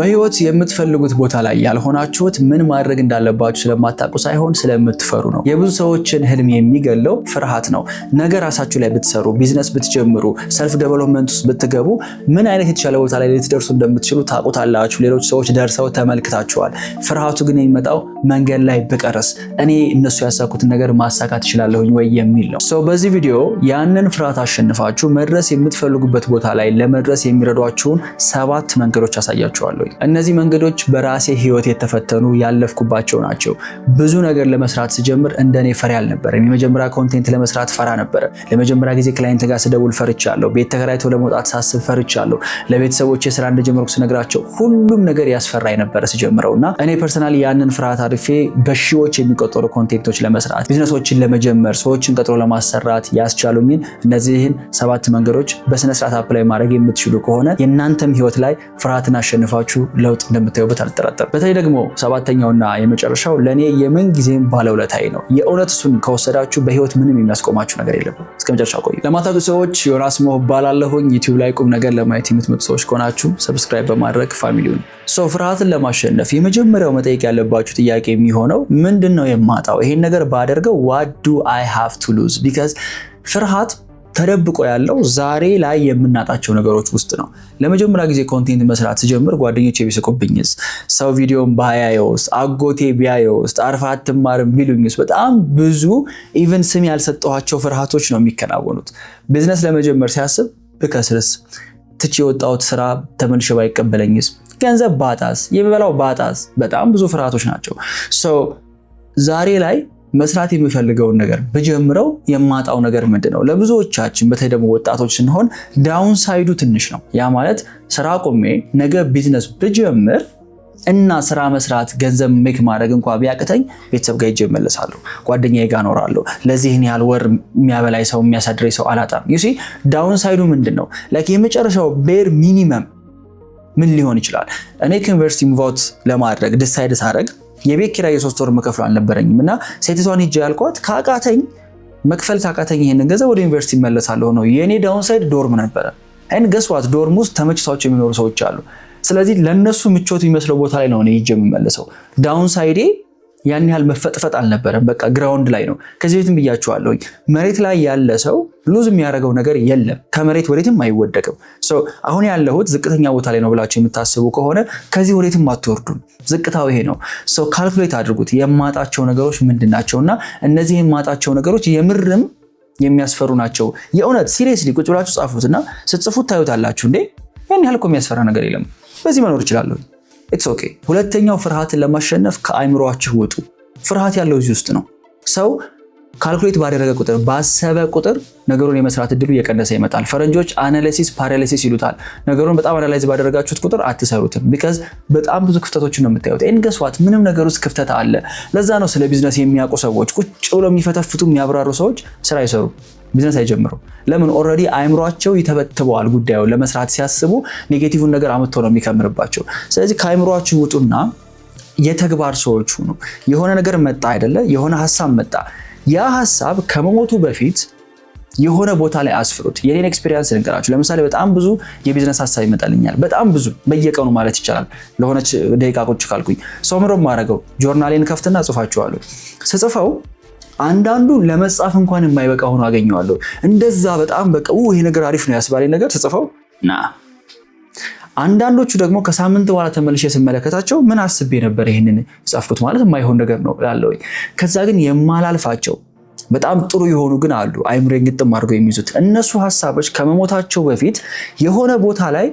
በህይወት የምትፈልጉት ቦታ ላይ ያልሆናችሁት ምን ማድረግ እንዳለባችሁ ስለማታውቁ ሳይሆን ስለምትፈሩ ነው። የብዙ ሰዎችን ህልም የሚገለው ፍርሃት ነው። ነገ ራሳችሁ ላይ ብትሰሩ፣ ቢዝነስ ብትጀምሩ፣ ሰልፍ ዴቨሎፕመንት ውስጥ ብትገቡ ምን አይነት የተሻለ ቦታ ላይ ልትደርሱ እንደምትችሉ ታውቁታላችሁ። ሌሎች ሰዎች ደርሰው ተመልክታችኋል። ፍርሃቱ ግን የሚመጣው መንገድ ላይ ብቀርስ እኔ እነሱ ያሳኩትን ነገር ማሳካት እችላለሁኝ ወይ የሚል ነው። በዚህ ቪዲዮ ያንን ፍርሃት አሸንፋችሁ መድረስ የምትፈልጉበት ቦታ ላይ ለመድረስ የሚረዷችሁን 7 መንገዶች አሳያችኋለሁ። እነዚህ መንገዶች በራሴ ህይወት የተፈተኑ ያለፍኩባቸው ናቸው። ብዙ ነገር ለመስራት ስጀምር እንደኔ ፈሪ አልነበረም። የመጀመሪያ ኮንቴንት ለመስራት ፈራ ነበር። ለመጀመሪያ ጊዜ ክላይንት ጋር ስደውል ፈርቻለሁ። ቤት ተከራይቶ ለመውጣት ሳስብ ፈርቻለሁ። ለቤተሰቦቼ ስራ እንደጀመርኩ ስነግራቸው ሁሉም ነገር ያስፈራኝ ነበር ስጀምረውና እኔ ፐርሰናሊ ያንን ፍርሃት አርፌ በሺዎች የሚቆጠሩ ኮንቴንቶች ለመስራት፣ ቢዝነሶችን ለመጀመር፣ ሰዎችን ቀጥሮ ለማሰራት ያስቻሉኝን እነዚህን 7 መንገዶች በስነ ስርዓት አፕላይ ማድረግ የምትችሉ ከሆነ የእናንተም ህይወት ላይ ፍርሃትን አሸንፋችሁ ለውጥ እንደምታዩበት አልጠራጠርም። በተለይ ደግሞ 7ኛውና የመጨረሻው ለኔ የምን ጊዜም ባለውለታዬ ነው። የእውነት እሱን ከወሰዳችሁ በህይወት ምንም የሚያስቆማችሁ ነገር የለም። እስከ መጨረሻው ቆዩ። ለማታውቁ ሰዎች ዮናስ ሞህ እባላለሁኝ። ዩቲዩብ ላይ ቁም ነገር ለማየት የምትመጡ ሰዎች ከሆናችሁ ሰብስክራይብ በማድረግ ፋሚሊውን ፍርሃትን ለማሸነፍ የመጀመሪያው መጠየቅ ያለባችሁ ጥያቄ የሚሆነው ምንድነው የማጣው? ይሄን ነገር ባደርገው what do I have to lose? because ፍርሃት ተደብቆ ያለው ዛሬ ላይ የምናጣቸው ነገሮች ውስጥ ነው። ለመጀመሪያ ጊዜ ኮንቴንት መስራት ስጀምር ጓደኞቼ ቢስቁብኝስ፣ ሰው ቪዲዮን ባያየውስ፣ አጎቴ ቢያየውስ፣ አርፋ አትማርም ቢሉኝስ፣ በጣም ብዙ ኢቭን ስም ያልሰጠኋቸው ፍርሃቶች ነው የሚከናወኑት። ቢዝነስ ለመጀመር ሲያስብ ብከስርስ፣ ትቼ የወጣሁት ስራ ተመልሼ ባይቀበለኝስ፣ ገንዘብ ባጣስ፣ የምበላው ባጣስ፣ በጣም ብዙ ፍርሃቶች ናቸው። ዛሬ ላይ መስራት የሚፈልገውን ነገር በጀምረው የማጣው ነገር ምንድነው? ለብዙዎቻችን በተለይ ደግሞ ወጣቶች ስንሆን ዳውን ሳይዱ ትንሽ ነው። ያ ማለት ስራ ቆሜ ነገ ቢዝነስ ብጀምር እና ስራ መስራት ገንዘብ ሜክ ማድረግ እንኳን ቢያቅተኝ ቤተሰብ ጋር ሄጄ እመለሳለሁ፣ ጓደኛዬ ጋር እኖራለሁ፣ ለዚህን ያህል ወር የሚያበላይ ሰው የሚያሳድረኝ ሰው አላጣም። ዩ ሲ ዳውን ሳይዱ ምንድነው? ላይክ የመጨረሻው ቤር ሚኒመም ምን ሊሆን ይችላል? እኔ ከዩኒቨርሲቲ ሙቭ አውት ለማድረግ ዲሳይድ ሳደርግ የቤት ኪራይ የ3 ወር መከፍል አልነበረኝም እና ሴቲቷን ሄጄ ያልኳት ካቃተኝ መክፈል ካቃተኝ ይሄንን ገንዘብ ወደ ዩኒቨርሲቲ እመለሳለሁ ነው። የኔ ዳውን ሳይድ ዶርም ነበረ። አይን ገስዋት ዶርም ውስጥ ተመችቷቸው የሚኖሩ ሰዎች አሉ። ስለዚህ ለነሱ ምቾት የሚመስለው ቦታ ላይ ነው እኔ ሄጄ የምመለሰው። ዳውን ሳይዴ ያን ያህል መፈጥፈጥ አልነበረም። በቃ ግራውንድ ላይ ነው። ከዚህ በፊትም ብያችኋለሁ፣ መሬት ላይ ያለ ሰው ሉዝ የሚያደርገው ነገር የለም። ከመሬት ወዴትም አይወደቅም። አሁን ያለሁት ዝቅተኛ ቦታ ላይ ነው ብላችሁ የምታስቡ ከሆነ ከዚህ ወዴትም አትወርዱም። ዝቅታው ይሄ ነው። ካልኩሌት አድርጉት። የማጣቸው ነገሮች ምንድናቸውና እነዚህ የማጣቸው ነገሮች የምርም የሚያስፈሩ ናቸው። የእውነት ሲሪየስሊ ቁጭ ብላችሁ ጻፉትና ስትጽፉት ታዩታላችሁ። እንዴ ያን ያህል እኮ የሚያስፈራ ነገር የለም፣ በዚህ መኖር እችላለሁ። ኢትስ ኦኬ። ሁለተኛው ፍርሃትን ለማሸነፍ ከአይምሮአችሁ ውጡ። ፍርሃት ያለው እዚህ ውስጥ ነው። ሰው ካልኩሌት ባደረገ ቁጥር ባሰበ ቁጥር ነገሩን የመስራት እድሉ እየቀነሰ ይመጣል። ፈረንጆች አናሊሲስ ፓራሊሲስ ይሉታል። ነገሩን በጣም አናላይዝ ባደረጋችሁት ቁጥር አትሰሩትም። ቢካዝ በጣም ብዙ ክፍተቶችን ነው የምታዩት። ገስዋት ምንም ነገር ውስጥ ክፍተት አለ። ለዛ ነው ስለ ቢዝነስ የሚያውቁ ሰዎች ቁጭ ብለው የሚፈተፍቱ የሚያብራሩ ሰዎች ስራ አይሰሩ፣ ቢዝነስ አይጀምሩ። ለምን? ኦልሬዲ አይምሮአቸው ይተበትበዋል። ጉዳዩ ለመስራት ሲያስቡ ኔጌቲቭን ነገር አመጥቶ ነው የሚከምርባቸው። ስለዚህ ከአይምሮአችሁ ውጡና የተግባር ሰዎች ሁኑ። የሆነ ነገር መጣ አይደለ? የሆነ ሐሳብ መጣ። ያ ሐሳብ ከመሞቱ በፊት የሆነ ቦታ ላይ አስፍሩት። የኔን ኤክስፒሪየንስ ልንገራችሁ። ለምሳሌ በጣም ብዙ የቢዝነስ ሐሳብ ይመጣልኛል። በጣም ብዙ በየቀኑ ማለት ይቻላል። ለሆነች ደቂቃ ቁጭ ካልኩኝ ሰውምሮ ማረገው ጆርናሌን ከፍትና ጽፋቸዋለሁ። ስጽፈው አንዳንዱ ለመጻፍ እንኳን የማይበቃ ሆኖ አገኘዋለሁ። እንደዛ በጣም በቃ ይሄ ነገር አሪፍ ነው ያስባለኝ ነገር ስጽፈው አንዳንዶቹ ደግሞ ከሳምንት በኋላ ተመልሼ ስመለከታቸው ምን አስቤ ነበር ይሄንን ጻፍኩት ማለት የማይሆን ነገር ነው እላለሁ። ከዛ ግን የማላልፋቸው በጣም ጥሩ የሆኑ ግን አሉ፣ አይምሮዬን ግጥም አድርገው የሚይዙት። እነሱ ሐሳቦች ከመሞታቸው በፊት የሆነ ቦታ ላይ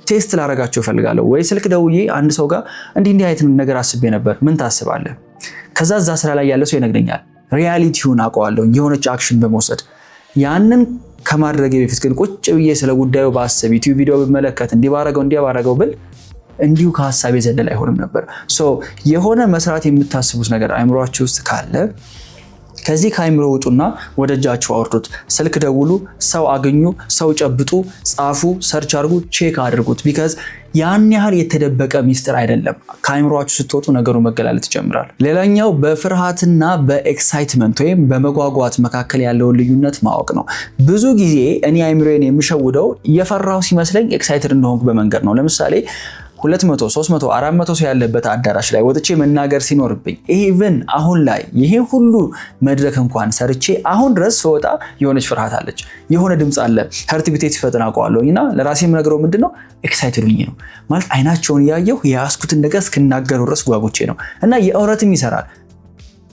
ቴስት ላደርጋቸው እፈልጋለሁ። ወይ ስልክ ደውዬ አንድ ሰው ጋር እንዲህ አይነት ነገር አስቤ ነበር፣ ምን ታስባለህ? ከዛ እዛ ስራ ላይ ያለ ሰው ይነግረኛል። ሪያሊቲውን አውቀዋለሁ የሆነች አክሽን በመውሰድ ያንን ከማድረግ በፊት ግን ቁጭ ብዬ ስለ ጉዳዩ ባስብ ዩቲዩብ ቪዲዮ በመለከት እንዲባረገው ብል እንዲሁ ከሐሳቤ ዘለል አይሆንም ነበር። የሆነ መስራት የምታስቡት ነገር አይምሮአችሁ ውስጥ ካለ ከዚህ ከአይምሮ ውጡና ወደ እጃችሁ አውርዱት። ስልክ ደውሉ፣ ሰው አገኙ፣ ሰው ጨብጡ፣ ጻፉ፣ ሰርች አድርጉ፣ ቼክ አድርጉት። ቢካዝ ያን ያህል የተደበቀ ሚስጥር አይደለም። ከአይምሮአችሁ ስትወጡ ነገሩ መገላለጥ ይጀምራል። ሌላኛው በፍርሃትና በኤክሳይትመንት ወይም በመጓጓት መካከል ያለውን ልዩነት ማወቅ ነው። ብዙ ጊዜ እኔ አይምሮዬን የምሸውደው የፈራው ሲመስለኝ ኤክሳይትድ እንደሆንኩ በመንገድ ነው። ለምሳሌ 200 300 400 ሰው ያለበት አዳራሽ ላይ ወጥቼ መናገር ሲኖርብኝ ኢቭን አሁን ላይ ይሄ ሁሉ መድረክ እንኳን ሰርቼ አሁን ድረስ ስወጣ የሆነች ፍርሃት አለች፣ የሆነ ድምጽ አለ፣ ሀርት ቢቴ ሲፈጥን አውቀዋለሁና ለራሴ የምነግረው ምንድነው ኤክሳይትድ ሆኜ ነው ማለት አይናቸውን ያየሁ ያስኩትን ነገር እስክናገረው ድረስ ጓጉቼ ነው እና የእውነትም ይሰራል።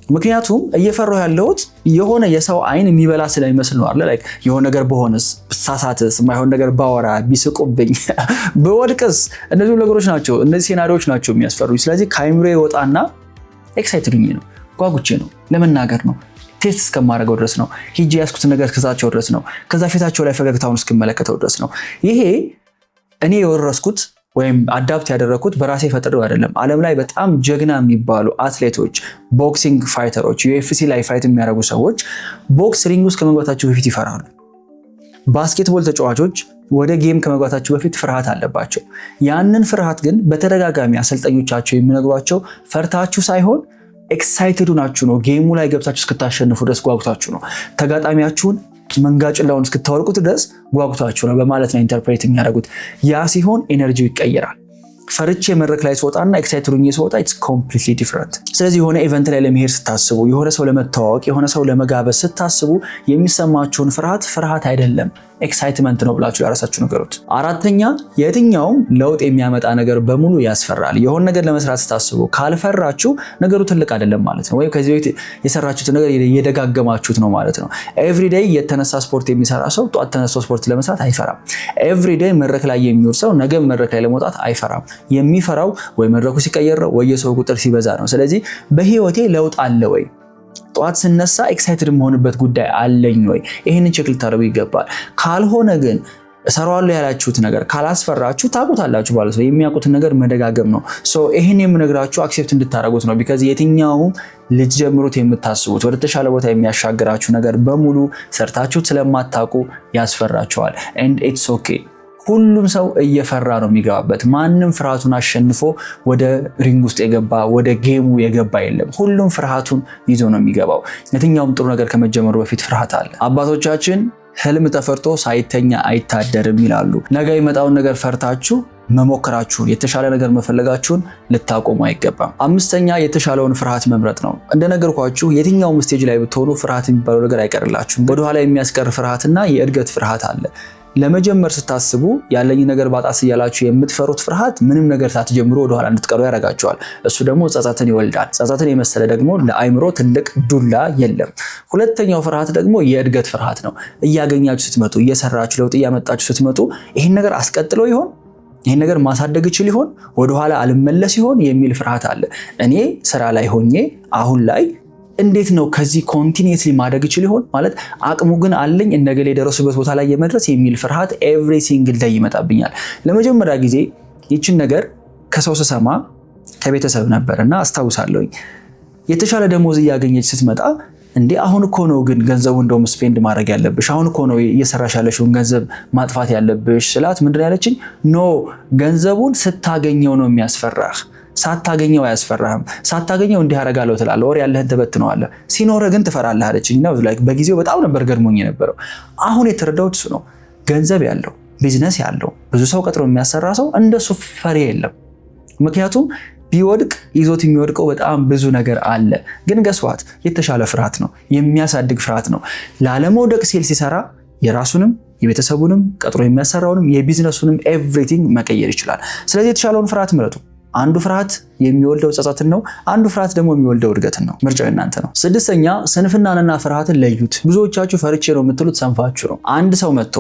ምክንያቱም እየፈራሁ ያለሁት የሆነ የሰው አይን የሚበላ ስለሚመስል ነው አይደል? ላይክ የሆነ ነገር በሆነስ ሳሳትስ የማይሆን ነገር ባወራ ቢስቁብኝ በወድቅስ እነዚህ ነገሮች ናቸው፣ እነዚህ ሴናሪዎች ናቸው የሚያስፈሩኝ። ስለዚህ ከአይምሮዬ ወጣና ኤክሳይትድ ሆኜ ነው ጓጉቼ ነው ለመናገር ነው ቴስት እስከማደርገው ድረስ ነው ሂጂ ያስኩትን ነገር እስከዛቸው ድረስ ነው ከዛ ፊታቸው ላይ ፈገግታውን እስክመለከተው ድረስ ነው። ይሄ እኔ የወረስኩት ወይም አዳፕት ያደረኩት በራሴ ፈጥሬው አይደለም። ዓለም ላይ በጣም ጀግና የሚባሉ አትሌቶች፣ ቦክሲንግ ፋይተሮች፣ UFC ላይ ፋይት የሚያደርጉ ሰዎች ቦክስ ሪንግ ውስጥ ከመግባታቸው በፊት ይፈራሉ። ባስኬትቦል ተጫዋቾች ወደ ጌም ከመግባታቸው በፊት ፍርሃት አለባቸው። ያንን ፍርሃት ግን በተደጋጋሚ አሰልጣኞቻቸው የሚነግሯቸው ፈርታችሁ ሳይሆን ኤክሳይትድ ናችሁ ነው። ጌሙ ላይ ገብታችሁ እስክታሸንፉ ድረስ ጓጉታችሁ ነው። ተጋጣሚያችሁን መንጋጭላውን እስክታወልቁት ድረስ ጓጉታችሁ ነው በማለት ነው ኢንተርፕሬት የሚያደርጉት። ያ ሲሆን ኤነርጂው ይቀየራል። ፈርቼ መድረክ ላይ ስወጣና ኤክሳይትድ ሆኜ ስወጣ ኢትስ ኮምፕሊትሊ ዲፈረንት። ስለዚህ የሆነ ኢቨንት ላይ ለመሄድ ስታስቡ፣ የሆነ ሰው ለመተዋወቅ፣ የሆነ ሰው ለመጋበዝ ስታስቡ የሚሰማችሁን ፍርሃት አይደለም ኤክሳይትመንት ነው ብላችሁ ያራሳችሁ ነገሩት። አራተኛ የትኛውም ለውጥ የሚያመጣ ነገር በሙሉ ያስፈራል። የሆነ ነገር ለመስራት ስታስቡ ካልፈራችሁ ነገሩ ትልቅ አይደለም ማለት ነው። ወይም ከዚህ በፊት የሰራችሁት ነገር እየደጋገማችሁት ነው ማለት ነው። ኤቭሪዴይ የተነሳ ስፖርት የሚሰራ ሰው ጧት ተነስቶ ስፖርት ለመስራት አይፈራም። ኤቭሪዴይ መድረክ ላይ የሚውል ሰው ነገ መድረክ ላይ ለመውጣት አይፈራም። የሚፈራው ወይ መድረኩ ሲቀየር ወይ የሰው ቁጥር ሲበዛ ነው። ስለዚህ በህይወቴ ለውጥ አለ ወይ? ጧት ስነሳ ኤክሳይትድ መሆንበት ጉዳይ አለኝ ወይ? ይሄንን ቼክ ልታደርጉ ይገባል። ካልሆነ ግን እሰራዋለሁ ያላችሁት ነገር ካላስፈራችሁ ታውቁታላችሁ ማለት ነው። የሚያውቁትን ነገር መደጋገም ነው። ሶ ይሄን የምነግራችሁ አክሴፕት እንድታደርጉት ነው። ቢካዝ የትኛውም ልትጀምሩት የምታስቡት ወደ ተሻለ ቦታ የሚያሻግራችሁ ነገር በሙሉ ሰርታችሁት ስለማታውቁ ያስፈራችኋል። and it's okay። ሁሉም ሰው እየፈራ ነው የሚገባበት። ማንም ፍርሃቱን አሸንፎ ወደ ሪንግ ውስጥ የገባ ወደ ጌሙ የገባ የለም። ሁሉም ፍርሃቱን ይዞ ነው የሚገባው። የትኛውም ጥሩ ነገር ከመጀመሩ በፊት ፍርሃት አለ። አባቶቻችን ህልም ተፈርቶ ሳይተኛ አይታደርም ይላሉ። ነገ የመጣውን ነገር ፈርታችሁ መሞከራችሁን የተሻለ ነገር መፈለጋችሁን ልታቆሙ አይገባም። አምስተኛ የተሻለውን ፍርሃት መምረጥ ነው። እንደነገርኳችሁ የትኛውም ስቴጅ ላይ ብትሆኑ ፍርሃት የሚባለው ነገር አይቀርላችሁም። ወደኋላ የሚያስቀር ፍርሃትና የእድገት ፍርሃት አለ። ለመጀመር ስታስቡ ያለኝ ነገር ባጣስ እያላችሁ የምትፈሩት ፍርሃት ምንም ነገር ሳትጀምሩ ወደኋላ እንድትቀሩ ያደርጋቸዋል። እሱ ደግሞ ጸጸትን ይወልዳል። ጸጸትን የመሰለ ደግሞ ለአይምሮ ትልቅ ዱላ የለም። ሁለተኛው ፍርሃት ደግሞ የእድገት ፍርሃት ነው። እያገኛችሁ ስትመጡ፣ እየሰራችሁ ለውጥ እያመጣችሁ ስትመጡ ይህን ነገር አስቀጥሎ ይሆን? ይህን ነገር ማሳደግ ይችል ይሆን? ወደኋላ አልመለስ ይሆን የሚል ፍርሃት አለ። እኔ ስራ ላይ ሆኜ አሁን ላይ እንዴት ነው ከዚህ ኮንቲኒየስሊ ማደግ ይችል ይሆን? ማለት አቅሙ ግን አለኝ እንደገለ የደረሱበት ቦታ ላይ የመድረስ የሚል ፍርሃት ኤቭሪ ሲንግል ዴይ ይመጣብኛል። ለመጀመሪያ ጊዜ ይችን ነገር ከሰው ስሰማ ከቤተሰብ ነበርና አስታውሳለሁኝ። የተሻለ ደሞዝ እያገኘች ስትመጣ እንዴ አሁን እኮ ነው ግን ገንዘቡ እንደውም ስፔንድ ማድረግ ያለብሽ፣ አሁን እኮ ነው እየሰራሽ ያለሽውን ገንዘብ ማጥፋት ያለብሽ ስላት ምንድን ያለችኝ? ኖ ገንዘቡን ስታገኘው ነው የሚያስፈራህ፣ ሳታገኘው አያስፈራህም። ሳታገኘው እንዲህ አደርጋለሁ ትላለህ፣ ወር ያለህን ትበትነዋለህ፣ ሲኖርህ ግን ትፈራለህ አለችኝ። እና በጊዜው በጣም ነበር ገድሞኝ የነበረው። አሁን የተረዳሁት እሱ ነው። ገንዘብ ያለው ቢዝነስ ያለው ብዙ ሰው ቀጥሮ የሚያሰራ ሰው እንደሱ ፈሪ የለም። ምክንያቱም ቢወድቅ ይዞት የሚወድቀው በጣም ብዙ ነገር አለ። ግን ገስዋት የተሻለ ፍርሃት ነው፣ የሚያሳድግ ፍርሃት ነው። ላለመውደቅ ሲል ሲሰራ የራሱንም የቤተሰቡንም ቀጥሮ የሚያሰራውንም የቢዝነሱንም ኤቭሪቲንግ መቀየር ይችላል። ስለዚህ የተሻለውን ፍርሃት ምረጡ። አንዱ ፍርሃት የሚወልደው ጸጸትን ነው፣ አንዱ ፍርሃት ደግሞ የሚወልደው እድገትን ነው። ምርጫው እናንተ ነው። ስድስተኛ ስንፍናንና ፍርሃትን ለዩት። ብዙዎቻችሁ ፈርቼ ነው የምትሉት ሰንፋችሁ ነው። አንድ ሰው መጥቶ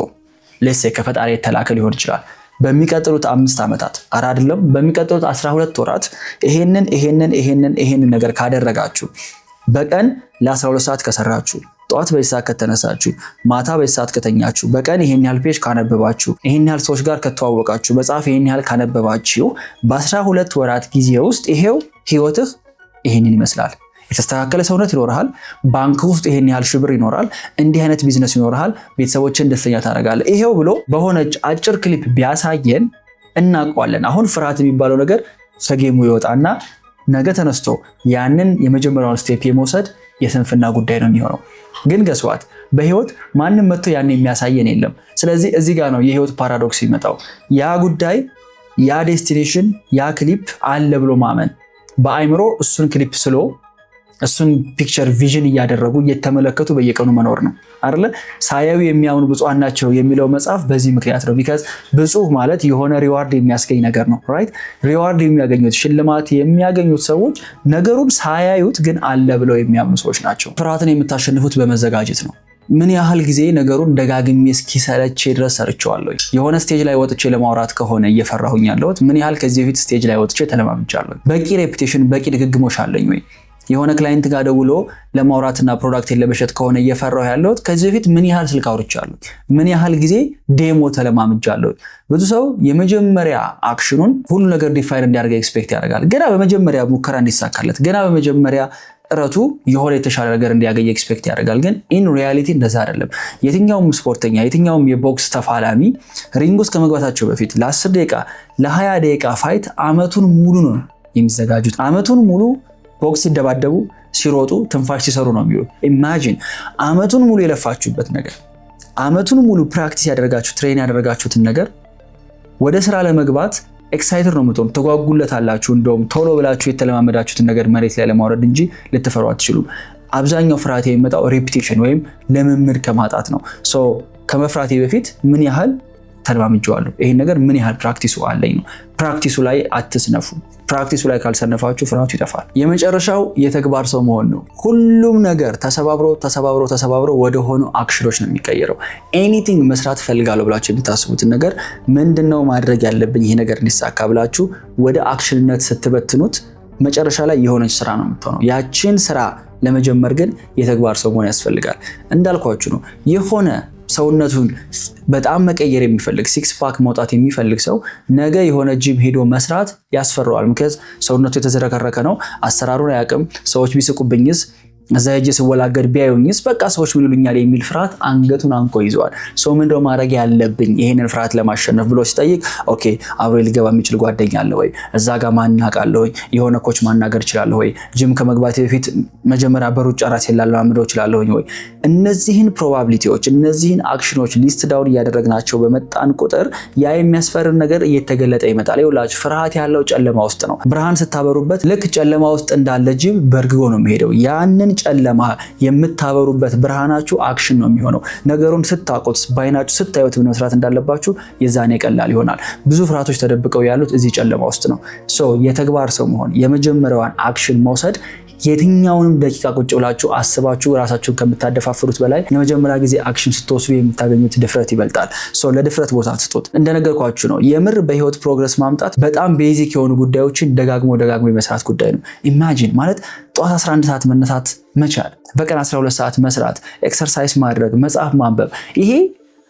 ለሴ ከፈጣሪ የተላከ ሊሆን ይችላል በሚቀጥሉት 5 ዓመታት አይደለም በሚቀጥሉት 12 ወራት ይሄንን ነገር ካደረጋችሁ፣ በቀን ለ12 ሰዓት ከሰራችሁ፣ ጠዋት በዚህ ሰዓት ከተነሳችሁ፣ ማታ በዚህ ሰዓት ከተኛችሁ፣ በቀን ይሄን ያህል ፔጅ ካነበባችሁ፣ ይሄን ያህል ሰዎች ጋር ከተዋወቃችሁ፣ መጽሐፍ ይሄን ያህል ካነበባችሁ፣ በ12 ወራት ጊዜ ውስጥ ይሄው ህይወትህ ይሄንን ይመስላል። የተስተካከለ ሰውነት ይኖርሃል፣ ባንክ ውስጥ ይሄን ያህል ሽብር ይኖራል፣ እንዲህ አይነት ቢዝነስ ይኖርሃል፣ ቤተሰቦችን ደስተኛ ታደርጋለህ። ይሄው ብሎ በሆነች አጭር ክሊፕ ቢያሳየን እናውቀዋለን። አሁን ፍርሃት የሚባለው ነገር ከጌሙ ይወጣና ነገ ተነስቶ ያንን የመጀመሪያውን ስቴፕ የመውሰድ የስንፍና ጉዳይ ነው የሚሆነው። ግን ገስዋት በህይወት ማንም መጥቶ ያን የሚያሳየን የለም። ስለዚህ እዚህ ጋር ነው የህይወት ፓራዶክስ ይመጣው። ያ ጉዳይ ያ ዴስቲኔሽን ያ ክሊፕ አለ ብሎ ማመን፣ በአይምሮ እሱን ክሊፕ ስሎ እሱን ፒክቸር ቪዥን እያደረጉ እየተመለከቱ በየቀኑ መኖር ነው አይደለ? ሳያዩ የሚያምኑ ብፁዓን ናቸው የሚለው መጽሐፍ በዚህ ምክንያት ነው። ቢካዝ ብፁዕ ማለት የሆነ ሪዋርድ የሚያስገኝ ነገር ነው። ራይት? ሪዋርድ የሚያገኙት ሽልማት የሚያገኙት ሰዎች ነገሩን ሳያዩት ግን አለ ብለው የሚያምኑ ሰዎች ናቸው። ፍርሃትን የምታሸንፉት በመዘጋጀት ነው። ምን ያህል ጊዜ ነገሩን ደጋግሜ እስኪሰለቼ ድረስ ሰርቼዋለሁ። የሆነ ስቴጅ ላይ ወጥቼ ለማውራት ከሆነ እየፈራሁኝ ያለሁት ምን ያህል ከዚህ በፊት ስቴጅ ላይ ወጥቼ ተለማምጃለሁ? በቂ ሬፑቴሽን በቂ ድግግሞሽ አለኝ ወይ? የሆነ ክላይንት ጋር ደውሎ ለማውራትና ፕሮዳክቴን ለመሸጥ ከሆነ እየፈራሁ ያለሁት ከዚህ በፊት ምን ያህል ስልክ አውርቻለሁ? ምን ያህል ጊዜ ዴሞ ተለማምጃለሁ? ብዙ ሰው የመጀመሪያ አክሽኑን ሁሉ ነገር ዲፋይን እንዲያደርግ ኤክስፔክት ያደርጋል። ገና በመጀመሪያ ሙከራ እንዲሳካለት፣ ገና በመጀመሪያ ጥረቱ የሆነ የተሻለ ነገር እንዲያገኝ ኤክስፔክት ያደርጋል። ግን ኢን ሪያሊቲ እንደዛ አይደለም። የትኛውም ስፖርተኛ የትኛውም የቦክስ ተፋላሚ ሪንግ ውስጥ ከመግባታቸው በፊት ለ10 ደቂቃ ለ20 ደቂቃ ፋይት አመቱን ሙሉ ነው የሚዘጋጁት። አመቱን ሙሉ ቦክስ ሲደባደቡ፣ ሲሮጡ፣ ትንፋሽ ሲሰሩ ነው የሚውሉ። ኢማጂን አመቱን ሙሉ የለፋችሁበት ነገር፣ አመቱን ሙሉ ፕራክቲስ ያደረጋችሁ ትሬን ያደረጋችሁትን ነገር ወደ ስራ ለመግባት ኤክሳይትድ ነው የምትሆኑ፣ ተጓጉለታላችሁ። እንደውም ቶሎ ብላችሁ የተለማመዳችሁትን ነገር መሬት ላይ ለማውረድ እንጂ ልትፈሩ አትችሉም። አብዛኛው ፍርሃት የሚመጣው ሬፒቴሽን ወይም ልምምድ ከማጣት ነው። ሶ ከመፍራቴ በፊት ምን ያህል ተለማምጄዋለሁ፣ ይሄን ነገር ምን ያህል ፕራክቲሱ አለኝ ነው። ፕራክቲሱ ላይ አትስነፉ። ፕራክቲሱ ላይ ካልሰነፋችሁ ፍርሃቱ ይጠፋል። የመጨረሻው የተግባር ሰው መሆን ነው። ሁሉም ነገር ተሰባብሮ ወደ ሆኑ አክሽኖች ነው የሚቀየረው። ኤኒቲንግ መስራት ፈልጋለሁ ብላችሁ የምታስቡትን ነገር ምንድነው ማድረግ ያለብኝ ይሄ ነገር እንዲሳካ ብላችሁ ወደ አክሽንነት ስትበትኑት መጨረሻ ላይ የሆነች ስራ ነው የምትሆነው። ያችን ስራ ለመጀመር ግን የተግባር ሰው መሆን ያስፈልጋል። እንዳልኳችሁ ነው የሆነ ሰውነቱን በጣም መቀየር የሚፈልግ ሲክስ ፓክ መውጣት የሚፈልግ ሰው ነገ የሆነ ጂም ሄዶ መስራት ያስፈራዋል። ምክንያቱም ሰውነቱ የተዘረከረከ ነው፣ አሰራሩን አያውቅም። ሰዎች ቢስቁብኝስ፣ እዛ ሄጄ ስወላገድ ቢያዩኝስ፣ በቃ ሰዎች ምን ይሉኛል የሚል ፍርሃት አንገቱን አንቆ ይዘዋል። ሰው ምንድነው ማድረግ ያለብኝ ይሄንን ፍርሃት ለማሸነፍ ብሎ ሲጠይቅ፣ ኦኬ አብሮ ሊገባ የሚችል ጓደኛ አለ ወይ? እዛ ጋር ማናቃለሁ ወይ? የሆነ ኮች ማናገር እችላለሁ ወይ? ጂም ከመግባቴ በፊት መጀመሪያ በሩጫ ራሴን ላለማምደው እችላለሁ ወይ? እነዚህን ፕሮባቢሊቲዎች እነዚህን አክሽኖች ሊስት ዳውን እያደረግናቸው በመጣን ቁጥር ያ የሚያስፈርን ነገር እየተገለጠ ይመጣል። ይኸውላችሁ ፍርሃት ያለው ጨለማ ውስጥ ነው። ብርሃን ስታበሩበት ልክ ጨለማ ውስጥ እንዳለ ጅብ በርግጎ ነው የሚሄደው። ያንን ጨለማ የምታበሩበት ብርሃናችሁ አክሽን ነው የሚሆነው። ነገሩን ስታውቁት ባይናችሁ ስታዩት ምን መስራት እንዳለባችሁ የዛኔ ቀላል ይሆናል። ብዙ ፍርሃቶች ተደብቀው ያሉት እዚህ ጨለማ ውስጥ ነው። የተግባር ሰው መሆን የመጀመሪያዋን አክሽን መውሰድ የትኛውንም ደቂቃ ቁጭ ብላችሁ አስባችሁ ራሳችሁን ከምታደፋፍሩት በላይ የመጀመሪያ ጊዜ አክሽን ስትወስዱ የምታገኙት ድፍረት ይበልጣል። ለድፍረት ቦታ ስጡት። እንደነገርኳችሁ ነው የምር በህይወት ፕሮግረስ ማምጣት በጣም ቤዚክ የሆኑ ጉዳዮችን ደጋግሞ የመስራት ጉዳይ ነው። ኢማጂን ማለት ጠዋት 11 ሰዓት መነሳት መቻል፣ በቀን 12 ሰዓት መስራት፣ ኤክሰርሳይዝ ማድረግ፣ መጽሐፍ ማንበብ፣ ይሄ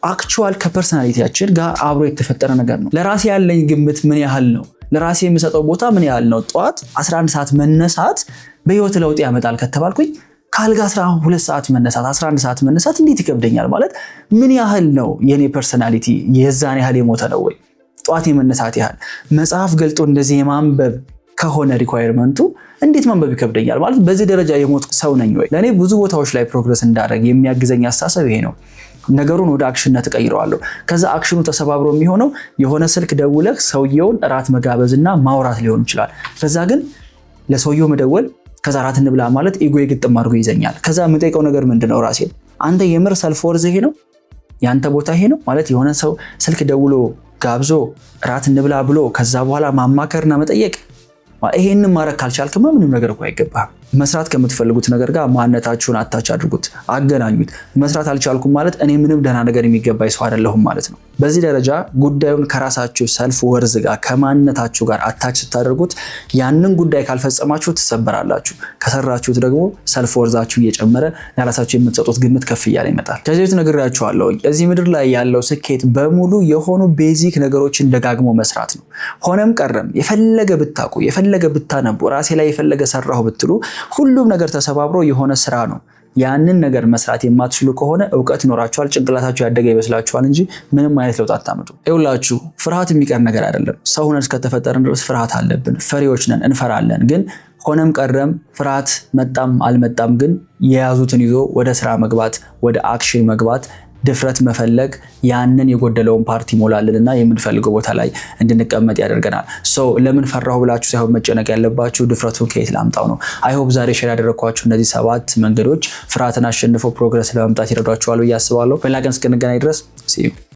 አክቹዋል ከፐርሰናሊቲያችን ጋር አብሮ የተፈጠረ ነገር ነው። ለራሴ ያለኝ ግምት ምን ያህል ነው? ለራሴ የምሰጠው ቦታ ምን ያህል ነው? ጠዋት 11 ሰዓት መነሳት በህይወት ለውጥ ያመጣል ከተባልኩኝ ካልጋ 12 ሰዓት መነሳት 11 ሰዓት መነሳት እንዴት ይከብደኛል? ማለት ምን ያህል ነው የኔ ፐርሰናሊቲ የዛን ያህል የሞተ ነው ወይ? ጠዋት የመነሳት ያህል መጽሐፍ ገልጦ እንደዚህ የማንበብ ከሆነ ሪኳየርመንቱ እንዴት ማንበብ ይከብደኛል? ማለት በዚህ ደረጃ የሞት ሰው ነኝ ወይ? ለኔ ብዙ ቦታዎች ላይ ፕሮግረስ እንዳደረግ የሚያግዘኝ አስተሳሰብ ይሄ ነው። ነገሩን ወደ አክሽንነት ቀይረዋለሁ። ከዛ አክሽኑ ተሰባብሮ የሚሆነው የሆነ ስልክ ደውለህ ሰውየውን እራት መጋበዝና ማውራት ሊሆን ይችላል። ከዛ ግን ለሰውየው መደወል ከዛ እራት እንብላ ማለት ኢጎዬ ግጥም አድርጎ ይዘኛል። ከዛ የምጠይቀው ነገር ምንድነው? ራሴን አንተ የምር ሰልፍ ወርዝ ይሄ ነው ያንተ ቦታ ይሄ ነው ማለት የሆነ ሰው ስልክ ደውሎ ጋብዞ እራት እንብላ ብሎ ከዛ በኋላ ማማከርና መጠየቅ ይሄንን ማድረግ ካልቻልክማ ምንም ነገር እኮ አይገባም። መስራት ከምትፈልጉት ነገር ጋር ማንነታችሁን አታች አድርጉት፣ አገናኙት። መስራት አልቻልኩም ማለት እኔ ምንም ደህና ነገር የሚገባኝ ሰው አይደለሁም ማለት ነው። በዚህ ደረጃ ጉዳዩን ከራሳችሁ ሰልፍ ወርዝ ጋር ከማንነታችሁ ጋር አታች ስታደርጉት ያንን ጉዳይ ካልፈጸማችሁ ትሰበራላችሁ። ከሰራችሁት ደግሞ ሰልፍ ወርዛችሁ እየጨመረ ለራሳችሁ የምትሰጡት ግምት ከፍ እያለ ይመጣል። ከዚህ በፊት ነግሬያችኋለሁ። እዚህ ምድር ላይ ያለው ስኬት በሙሉ የሆኑ ቤዚክ ነገሮችን ደጋግሞ መስራት ነው። ሆነም ቀረም የፈለገ ብታውቁ የፈለገ ብታነቡ ራሴ ላይ የፈለገ ሰራሁ ብትሉ ሁሉም ነገር ተሰባብሮ የሆነ ስራ ነው። ያንን ነገር መስራት የማትችሉ ከሆነ እውቀት ይኖራችኋል፣ ጭንቅላታችሁ ያደገ ይመስላችኋል እንጂ ምንም አይነት ለውጥ አታመጡ። ይኸውላችሁ ፍርሃት የሚቀር ነገር አይደለም። ሰው ሆነን እስከተፈጠርን ድረስ ፍርሃት አለብን። ፈሪዎች ነን፣ እንፈራለን። ግን ሆነም ቀረም ፍርሃት መጣም አልመጣም ግን የያዙትን ይዞ ወደ ስራ መግባት፣ ወደ አክሽን መግባት ድፍረት መፈለግ ያንን የጎደለውን ፓርቲ ይሞላልንና የምንፈልገው ቦታ ላይ እንድንቀመጥ ያደርገናል። ለምን ፈራሁ ብላችሁ ሳይሆን መጨነቅ ያለባችሁ ድፍረቱን ከየት ላምጣው ነው። አይ ሆፕ ዛሬ ሼር ያደረኳችሁ እነዚህ 7 መንገዶች ፍርሃትን አሸንፈው ፕሮግረስ ለማምጣት ይረዷችኋል ብዬ አስባለሁ። በሌላ ቀን እስክንገናኝ ድረስ see you